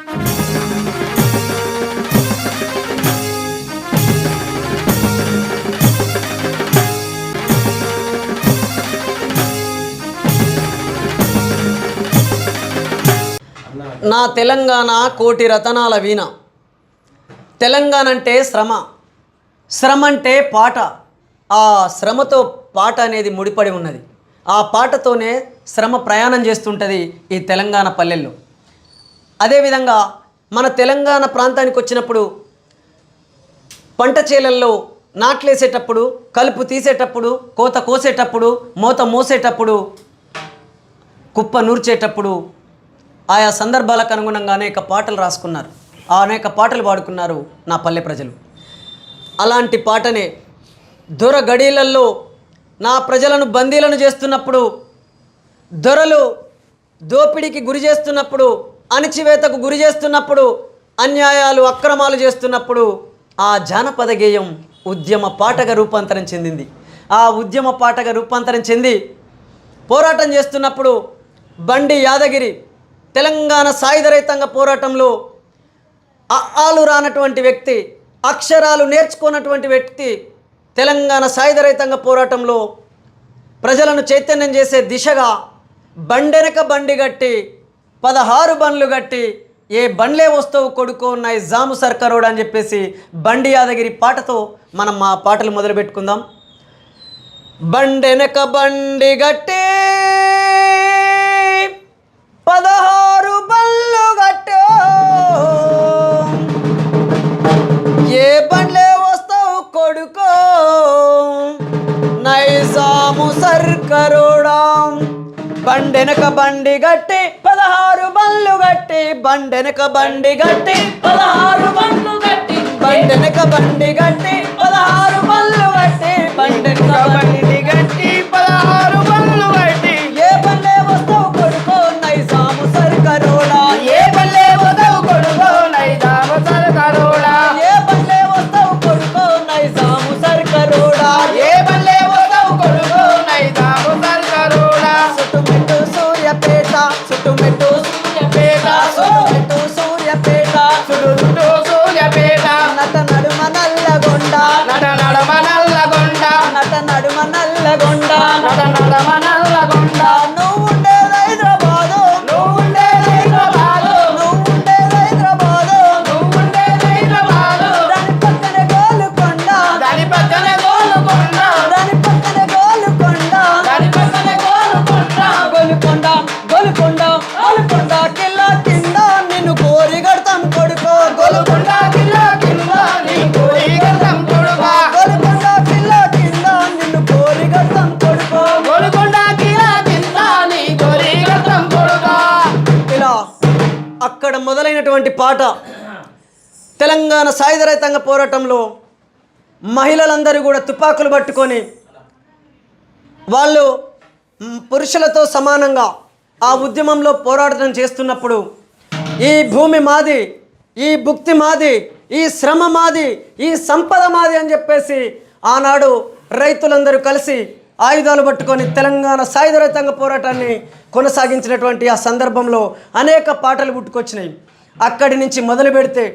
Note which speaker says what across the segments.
Speaker 1: నా తెలంగాణ కోటి రతనాల వీణ. తెలంగాణ అంటే శ్రమ, శ్రమ అంటే పాట. ఆ శ్రమతో పాట అనేది ముడిపడి ఉన్నది. ఆ పాటతోనే శ్రమ ప్రయాణం చేస్తుంటుంది ఈ తెలంగాణ పల్లెల్లో. అదేవిధంగా మన తెలంగాణ ప్రాంతానికి వచ్చినప్పుడు పంట చేలల్లో నాట్లేసేటప్పుడు, కలుపు తీసేటప్పుడు, కోత కోసేటప్పుడు, మోత మోసేటప్పుడు, కుప్ప నూర్చేటప్పుడు ఆయా సందర్భాలకు అనుగుణంగా అనేక పాటలు రాసుకున్నారు, అనేక పాటలు పాడుకున్నారు నా పల్లె ప్రజలు. అలాంటి పాటనే దొర గడియలల్లో నా ప్రజలను బందీలను చేస్తున్నప్పుడు, దొరలు దోపిడీకి గురి చేస్తున్నప్పుడు, అణచివేతకు గురి చేస్తున్నప్పుడు, అన్యాయాలు అక్రమాలు చేస్తున్నప్పుడు ఆ జానపద గేయం ఉద్యమ పాటగా రూపాంతరం చెందింది. ఆ ఉద్యమ పాటగా రూపాంతరం చెంది పోరాటం చేస్తున్నప్పుడు బండి యాదగిరి తెలంగాణ సాయుధ రైతాంగ పోరాటంలో ఆలు రానటువంటి వ్యక్తి, అక్షరాలు నేర్చుకున్నటువంటి వ్యక్తి తెలంగాణ సాయుధ రైతాంగ పోరాటంలో ప్రజలను చైతన్యం చేసే దిశగా బండెనక బండి గట్టి 16 బండ్లు గట్టి ఏ బండ్లే వస్తావు కొడుకో ఉన్నాయి జాము సర్కారోడు అని చెప్పేసి బండి యాదగిరి పాటతో మనం మా పాటలు మొదలు పెట్టుకుందాం. బండెనక బండి గట్టి 16 బండ్లు గట్టో, ఏ బండ్లే వస్తావు కొడుకో నైజాము సర్కారోడా. బండెనక బండి గట్టి 16 బండ్లు గట్టి, బండెనక బండి గట్టి 16 బండ్లు గట్టి, బండెనక బండి గట్టి 16 బండ్లు గట్టి, బండెనక బండి గట్టి 16 బండ్లు గట్టి, ఏ బండ్లే వస్తావు కొడుకో నైజాము సర్కారోడా. ఏ బండ్లే వస్తావు కొడుకో నైజాము సర్కారోడా. ఏ బండ్లే వస్తావు కొడుకో నైజాము సర్కారోడా. ఏ బండ్లే వస్తావు కొడుకో నైజాము సర్కారోడా. చుట్టుమెట్టు సూర్యపేట, చుట్టుమెట్టు సూర్యపేట, చుట్టుమెట్టు సూర్యపేట, చుట్టూ సూర్యపేట, నట నడుమ నల్లగొండ, నట నడుమ నల్లగొండ, నట నడుమ నల్లగొండ, నట నడుమ నల్లగొండ. నువ్వు ఉండేది హైదరాబాదు, నువ్వు ఉండేది హైదరాబాదు, నువ్వు ఉండేది హైదరాబాదు, నువ్వు ఉండేది హైదరాబాదు. దాని పక్కనే గోలుకొండ, దాని పక్కనే గోలుకొండ, దాని పక్కనే గోలుకొండ, దాని పక్కనే గోలుకొండ, గోలుకొండ గోలుకొండ గోలుకొండ కిల్లా కింద నిన్ను కోరి గడతాం కొడుకో. గోలుకొండ కిల్లా కింద నిన్ను కోరి గడతాం కొడుకో. గోలుకొండ కిల్లా కింద నిన్ను కోరి గడతాం కొడుకో. గోలుకొండ కిల్లా కింద నీ కోరి గడతాం కొడుకో. ఇలా అక్కడ మొదలైనటువంటి పాట తెలంగాణ సాయుధ రైతాంగ పోరాటంలో మహిళలందరూ కూడా తుపాకులు పట్టుకొని వాళ్ళు పురుషులతో సమానంగా ఆ ఉద్యమంలో పోరాటం చేస్తున్నప్పుడు ఈ భూమి మాది, ఈ భుక్తి మాది, ఈ శ్రమ మాది, ఈ సంపద మాది అని చెప్పేసి ఆనాడు రైతులందరూ కలిసి ఆయుధాలు పట్టుకొని తెలంగాణ సాయుధ రైతాంగ పోరాటాన్ని కొనసాగించినటువంటి ఆ సందర్భంలో అనేక పాటలు పుట్టుకొచ్చినాయి. అక్కడి నుంచి మొదలు పెడితే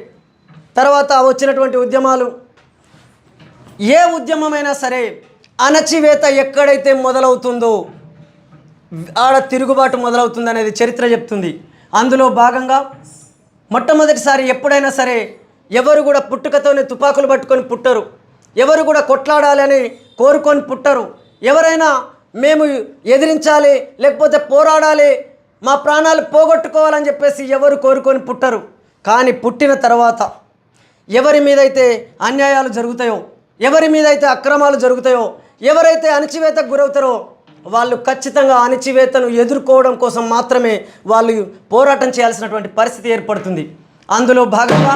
Speaker 1: తర్వాత వచ్చినటువంటి ఉద్యమాలు, ఏ ఉద్యమమైనా సరే అణచివేత ఎక్కడైతే మొదలవుతుందో ఆడ తిరుగుబాటు మొదలవుతుంది అనేది చరిత్ర చెప్తుంది. అందులో భాగంగా మొట్టమొదటిసారి ఎప్పుడైనా సరే ఎవరు కూడా పుట్టుకతోనే తుపాకులు పట్టుకొని పుట్టరు, ఎవరు కూడా కొట్లాడాలని కోరుకొని పుట్టరు. ఎవరైనా మేము ఎదిరించాలి లేకపోతే పోరాడాలి, మా ప్రాణాలు పోగొట్టుకోవాలని చెప్పేసి ఎవరు కోరుకొని పుట్టరు. కానీ పుట్టిన తర్వాత ఎవరి మీదైతే అన్యాయాలు జరుగుతాయో, ఎవరి మీదైతే అక్రమాలు జరుగుతాయో, ఎవరైతే అణచివేతకు గురవుతారో వాళ్ళు ఖచ్చితంగా అణచివేతను ఎదుర్కోవడం కోసం మాత్రమే వాళ్ళు పోరాటం చేయాల్సినటువంటి పరిస్థితి ఏర్పడుతుంది. అందులో భాగంగా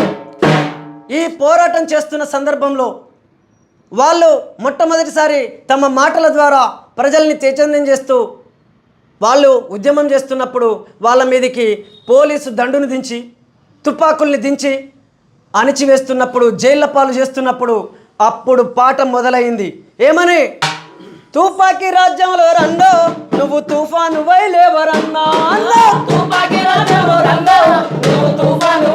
Speaker 1: ఈ పోరాటం చేస్తున్న సందర్భంలో వాళ్ళు మొట్టమొదటిసారి తమ మాటల ద్వారా ప్రజల్ని చైతన్యం చేస్తూ వాళ్ళు ఉద్యమం చేస్తున్నప్పుడు వాళ్ళ మీదకి పోలీసు దండును దించి, తుపాకుల్ని దించి అణిచివేస్తున్నప్పుడు, జైళ్ళ పాలు చేస్తున్నప్పుడు అప్పుడు పాట మొదలైంది. ఏమని? తుపాకీ రాజ్యంలో రండో నువ్వు తుఫాను వైలేవరన్నా, తుపాకీ రాజ్యంలో రండో నువ్వు తుఫాను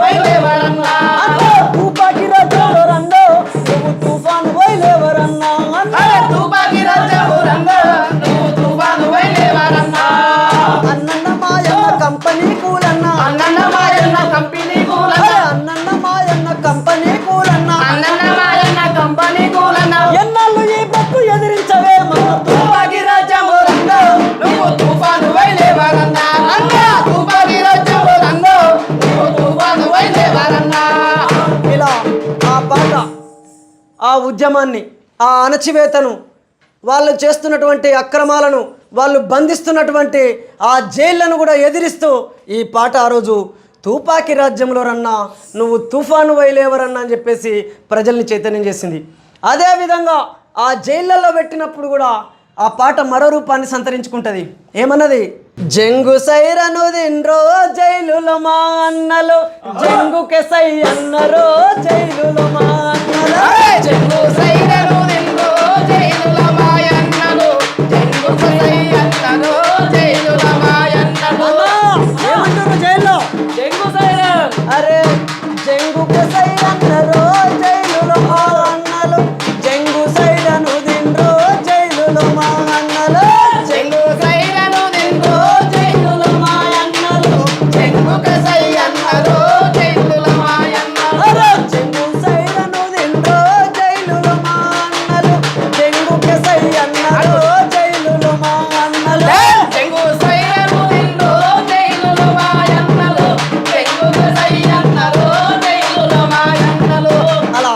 Speaker 1: ఉద్యమాన్ని, ఆ అణచివేతను, వాళ్ళు చేస్తున్నటువంటి అక్రమాలను, వాళ్ళు బంధిస్తున్నటువంటి ఆ జైళ్లను కూడా ఎదిరిస్తూ ఈ పాట ఆ రోజు తుపాకీ రాజ్యంలో రన్నా నువ్వు తుఫాను వైలేవరన్నా అని చెప్పేసి ప్రజల్ని చైతన్యం చేసింది. అదేవిధంగా ఆ జైళ్ళల్లో పెట్టినప్పుడు కూడా ఆ పాట మరో రూపాన్ని సంతరించుకుంటుంది. ఏమన్నది? జంగు సైరను దిన్రో జైలులో మా అన్నలు, జంగు కెసై అన్నరో జైలులో మా అన్నలు,
Speaker 2: జంగు సైరను దిన్రో జైలులో మా అన్నలు, జంగు కెసై అన్నరో జైలులో మా అన్నలు.
Speaker 1: ఏమంటారు జైల్లో?
Speaker 2: జంగు సైరన్.
Speaker 1: అరే జంగు కెసై అన్నరో జైలులో మా అన్నలు, జంగు సైరను దిన్రో జైలులో మా అన్నలు,
Speaker 2: జంగు సైరను దిన్రో జైలులో మా అన్నలు, జంగు కెసై అన్నరో జైలులో మా అన్నలు.
Speaker 1: అరే జంగు సైరను దిన్రో జైలులో మా అన్నలు, జంగు కెసై అన్నరో జైలులో మా అన్నలు,
Speaker 2: జంగు సైరను దిన్రో జైలులో మా అన్నలు, జంగు కెసై అన్నరో జైలులో మా అన్నలు.
Speaker 1: అలా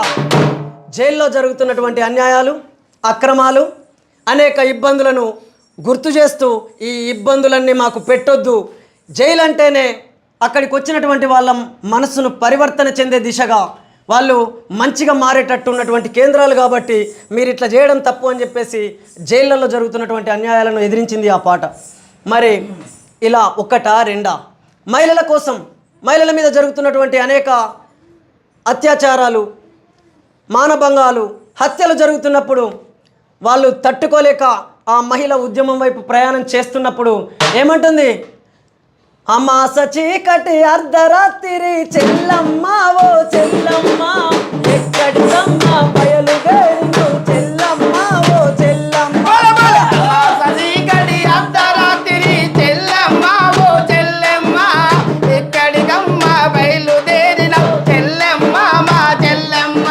Speaker 1: జైల్లో జరుగుతున్నటువంటి అన్యాయాలు, అక్రమాలు, అనేక ఇబ్బందులను గుర్తు చేస్తూ ఈ ఇబ్బందులన్నీ మాకు పెట్టొద్దు, జైలు అంటేనే అక్కడికి వచ్చినటువంటి వాళ్ళ మనస్సును పరివర్తన చెందే దిశగా వాళ్ళు మంచిగా మారేటట్టు ఉన్నటువంటి కేంద్రాలు కాబట్టి మీరు ఇట్లా చేయడం తప్పు అని చెప్పేసి జైళ్ళల్లో జరుగుతున్నటువంటి అన్యాయాలను ఎదిరించింది ఆ పాట. మరి ఇలా ఒకటా రెండా? మహిళల కోసం, మహిళల మీద జరుగుతున్నటువంటి అనేక అత్యాచారాలు, మానభంగాలు, హత్యలు జరుగుతున్నప్పుడు వాళ్ళు తట్టుకోలేక ఆ మహిళ ఉద్యమం వైపు ప్రయాణం చేస్తున్నప్పుడు ఏమంటుంది? అమాస చీకటి అర్ధరాత్రి చెల్లమ్మ ఓ చెల్లమ్మ, ఎక్కడికమ్మ బయలుదేరిను చెల్లమ్మ ఓ చెల్లమ్మ.
Speaker 2: చీకటి అర్ధరాత్రి చెల్లమ్మ ఓ చెల్లెమ్మ, ఎక్కడికమ్మ బయలుదేరిన చెల్లెమ్మ మా చెల్లెమ్మ.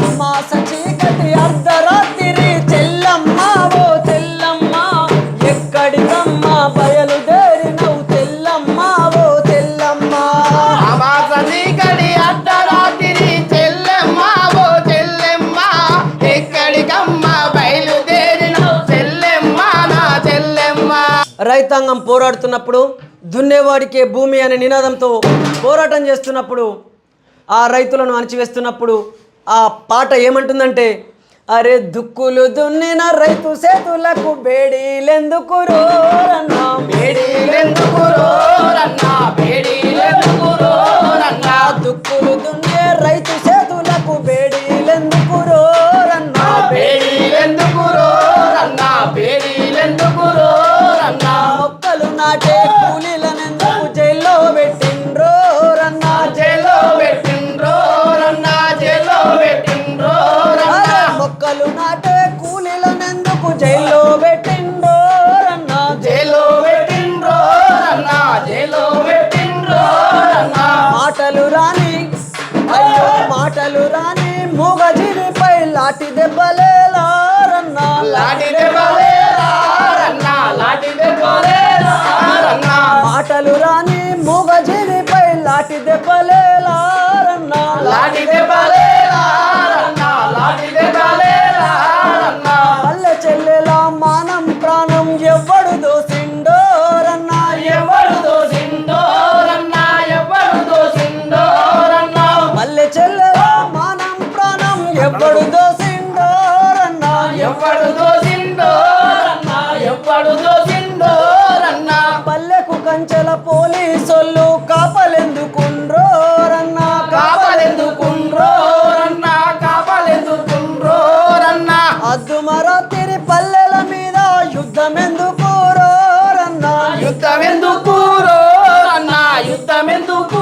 Speaker 1: అమాస చీకటి అర్ధరాత్రి చెల్లమ్మ ఓ చెల్లమ్మ, ఎక్కడికమ్మ బయలుదేరినవు చెల్లమ్మ ఓ చెల్లమ్మ.
Speaker 2: అమాస చీకటి అర్ధరాత్రి చెల్లెమ్మ ఓ చెల్లెమ్మ, ఎక్కడికమ్మ బయలుదేరిన చెల్లెమ్మ నా చెల్లెమ్మ.
Speaker 1: రైతాంగం పోరాడుతున్నప్పుడు, దున్నేవాడికే భూమి అనే నినాదంతో పోరాటం చేస్తున్నప్పుడు, ఆ రైతులను అణచివేస్తున్నప్పుడు ఆ పాట ఏమంటుందంటే, అరే దుక్కులు దున్నిన రైతు చేతులకు బేడీలెందుకు రోరన్నా,
Speaker 2: బేడీలెందుకు రోరన్నా, బేడీలెందుకు రోరన్నా,
Speaker 1: దుక్కులు దున్నే రైతు చేతులకు బేడీలెందుకు రోరన్నా,
Speaker 2: బేడీలెందుకు రోరన్నా, బేడీలెందుకు రోరన్నా,
Speaker 1: మొక్కలు నాటే కూలీలనెందుకు జైల్లో పెట్టిండ్రోరన్నా,
Speaker 2: జైల్లో పెట్టిండ్రోరన్నా, జైల్లో పెట్టిండ్రోరన్నా,
Speaker 1: మొక్కలు నాటే కూలీలనెందుకు జైల్లో పెట్టిండ్రోరన్నా,
Speaker 2: జైల్లో పెట్టిండ్రోరన్నా, జైల్లో పెట్టిండ్రోరన్నా.
Speaker 1: మాటలు రాని, అయ్యో మాటలు రాని మూగజీవిపై లాఠీ దెబ్బలేలారన్నా,
Speaker 2: లాఠీ దెబ్బలేలారన్నా, లాఠీ దెబ్బలేలారన్నా,
Speaker 1: మాటలు రాని మూగజీవిపై లాఠీ దెబ్బలేలారన్నా,
Speaker 2: లాఠీ దెబ్బలేలారన్నా, లాఠీ దెబ్బలేలారన్నా.
Speaker 1: పల్లె చెల్లెల మానం ప్రాణం ఎవ్వడు దోసిండోరన్నా,
Speaker 2: ఎవరు దోసిండోరన్నా, ఎవరు దోసిండోరన్నా,
Speaker 1: పల్లె చెల్లెల మానం ప్రాణం ఎవ్వడు దోసిండోరన్నా,
Speaker 2: ఎవరు దోసిండోరన్నా, ఎవరు దోసిండోరన్నా.
Speaker 1: పల్లెకు కంచెల పోలీసోళ్ళు కాపలెందుకుండ్రోరన్నా,
Speaker 2: కాపలెందుకుండ్రోరన్నా, కాపలెందుకుండ్రోరన్నా.
Speaker 1: అద్దుమరాతిరి పల్లెల మీద యుద్ధమెందుకు రోరన్నా,
Speaker 2: యుద్ధమెందుకు రోరన్నా, యుద్ధమెందుకు